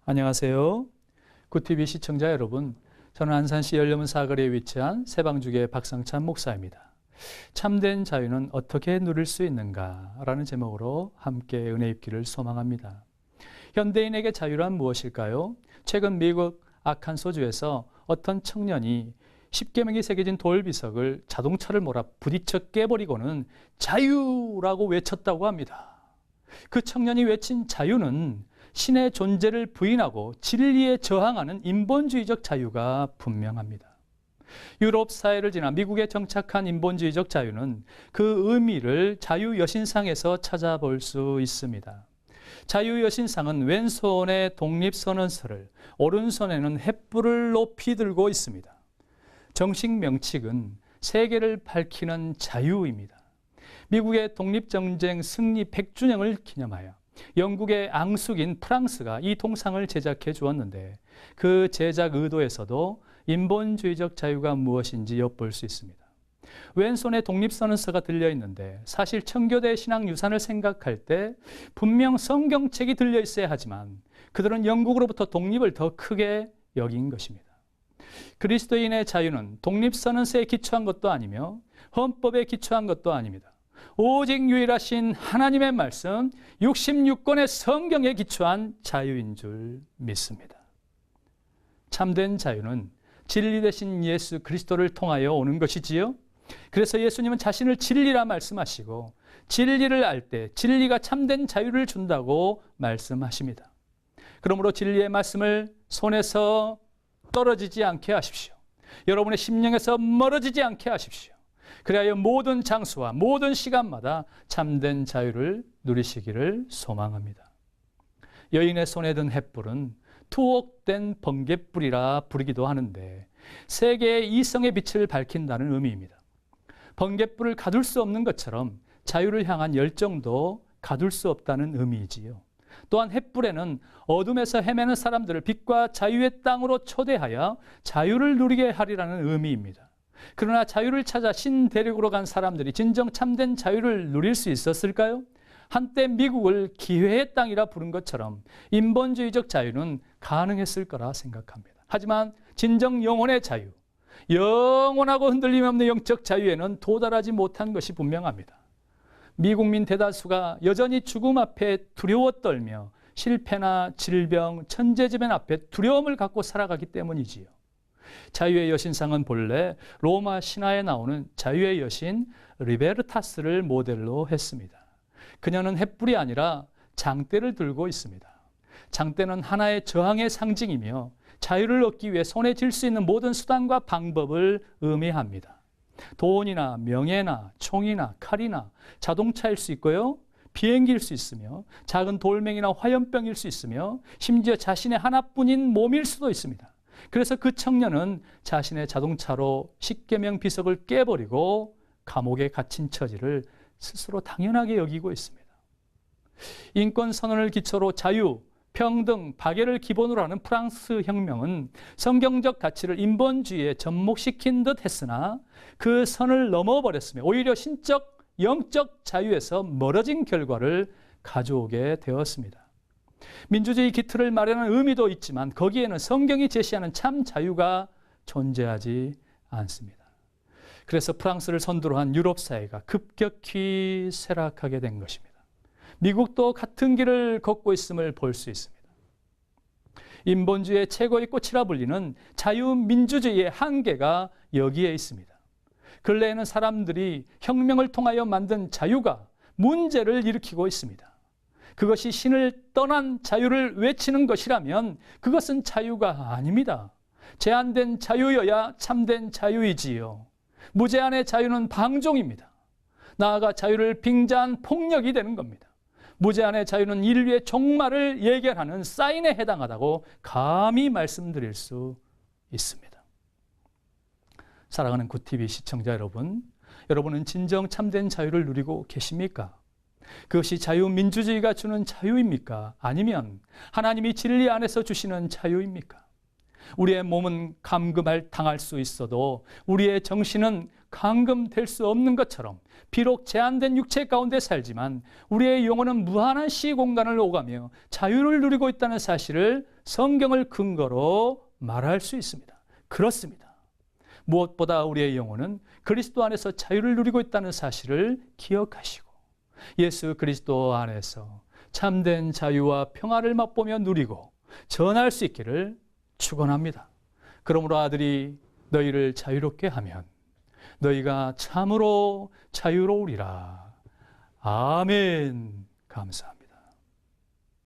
안녕하세요. 굿TV 시청자 여러분, 저는 안산시 연려문 사거리에 위치한 세방주교의 박상찬 목사입니다. 참된 자유는 어떻게 누릴 수 있는가? 라는 제목으로 함께 은혜 입기를 소망합니다. 현대인에게 자유란 무엇일까요? 최근 미국 아칸소주에서 어떤 청년이 10계명이 새겨진 돌비석을 자동차를 몰아 부딪혀 깨버리고는 자유라고 외쳤다고 합니다. 그 청년이 외친 자유는 신의 존재를 부인하고 진리에 저항하는 인본주의적 자유가 분명합니다. 유럽 사회를 지나 미국에 정착한 인본주의적 자유는 그 의미를 자유여신상에서 찾아볼 수 있습니다. 자유여신상은 왼손에 독립선언서를, 오른손에는 횃불을 높이 들고 있습니다. 정식 명칭은 세계를 밝히는 자유입니다. 미국의 독립전쟁 승리 100주년을 기념하여 영국의 앙숙인 프랑스가 이 동상을 제작해 주었는데 그 제작 의도에서도 인본주의적 자유가 무엇인지 엿볼 수 있습니다. 왼손에 독립선언서가 들려있는데 사실 청교대 신앙유산을 생각할 때 분명 성경책이 들려있어야 하지만 그들은 영국으로부터 독립을 더 크게 여긴 것입니다. 그리스도인의 자유는 독립선언서에 기초한 것도 아니며 헌법에 기초한 것도 아닙니다. 오직 유일하신 하나님의 말씀 66권의 성경에 기초한 자유인 줄 믿습니다. 참된 자유는 진리 되신 예수 그리스도를 통하여 오는 것이지요. 그래서 예수님은 자신을 진리라 말씀하시고 진리를 알 때 진리가 참된 자유를 준다고 말씀하십니다. 그러므로 진리의 말씀을 손에서 떨어지지 않게 하십시오. 여러분의 심령에서 멀어지지 않게 하십시오. 그리하여 모든 장소와 모든 시간마다 참된 자유를 누리시기를 소망합니다. 여인의 손에 든 횃불은 투옥된 번갯불이라 부르기도 하는데 세계의 이성의 빛을 밝힌다는 의미입니다. 번갯불을 가둘 수 없는 것처럼 자유를 향한 열정도 가둘 수 없다는 의미이지요. 또한 횃불에는 어둠에서 헤매는 사람들을 빛과 자유의 땅으로 초대하여 자유를 누리게 하리라는 의미입니다. 그러나 자유를 찾아 신대륙으로 간 사람들이 진정 참된 자유를 누릴 수 있었을까요? 한때 미국을 기회의 땅이라 부른 것처럼 인본주의적 자유는 가능했을 거라 생각합니다. 하지만 진정 영혼의 자유, 영원하고 흔들림 없는 영적 자유에는 도달하지 못한 것이 분명합니다. 미국민 대다수가 여전히 죽음 앞에 두려워 떨며 실패나 질병, 천재지변 앞에 두려움을 갖고 살아가기 때문이지요. 자유의 여신상은 본래 로마 신화에 나오는 자유의 여신 리베르타스를 모델로 했습니다. 그녀는 횃불이 아니라 장대를 들고 있습니다. 장대는 하나의 저항의 상징이며 자유를 얻기 위해 손에 쥘 수 있는 모든 수단과 방법을 의미합니다. 돈이나 명예나 총이나 칼이나 자동차일 수 있고요. 비행기일 수 있으며 작은 돌멩이나 화염병일 수 있으며 심지어 자신의 하나뿐인 몸일 수도 있습니다. 그래서 그 청년은 자신의 자동차로 10계명 비석을 깨버리고 감옥에 갇힌 처지를 스스로 당연하게 여기고 있습니다. 인권 선언을 기초로 자유, 평등, 박애를 기본으로 하는 프랑스 혁명은 성경적 가치를 인본주의에 접목시킨 듯 했으나 그 선을 넘어버렸으며 오히려 신적, 영적 자유에서 멀어진 결과를 가져오게 되었습니다. 민주주의 기틀을 마련하는 의미도 있지만 거기에는 성경이 제시하는 참 자유가 존재하지 않습니다. 그래서 프랑스를 선두로 한 유럽 사회가 급격히 쇠락하게 된 것입니다. 미국도 같은 길을 걷고 있음을 볼 수 있습니다. 인본주의의 최고의 꽃이라 불리는 자유민주주의의 한계가 여기에 있습니다. 근래에는 사람들이 혁명을 통하여 만든 자유가 문제를 일으키고 있습니다. 그것이 신을 떠난 자유를 외치는 것이라면 그것은 자유가 아닙니다. 제한된 자유여야 참된 자유이지요. 무제한의 자유는 방종입니다. 나아가 자유를 빙자한 폭력이 되는 겁니다. 무제한의 자유는 인류의 종말을 예견하는 사인에 해당하다고 감히 말씀드릴 수 있습니다. 사랑하는 굿TV 시청자 여러분, 여러분은 진정 참된 자유를 누리고 계십니까? 그것이 자유민주주의가 주는 자유입니까? 아니면 하나님이 진리 안에서 주시는 자유입니까? 우리의 몸은 감금을 당할 수 있어도 우리의 정신은 감금될 수 없는 것처럼 비록 제한된 육체 가운데 살지만 우리의 영혼은 무한한 시공간을 오가며 자유를 누리고 있다는 사실을 성경을 근거로 말할 수 있습니다. 그렇습니다. 무엇보다 우리의 영혼은 그리스도 안에서 자유를 누리고 있다는 사실을 기억하시고 예수 그리스도 안에서 참된 자유와 평화를 맛보며 누리고 전할 수 있기를 축원합니다. 그러므로 아들이 너희를 자유롭게 하면 너희가 참으로 자유로우리라. 아멘. 감사합니다.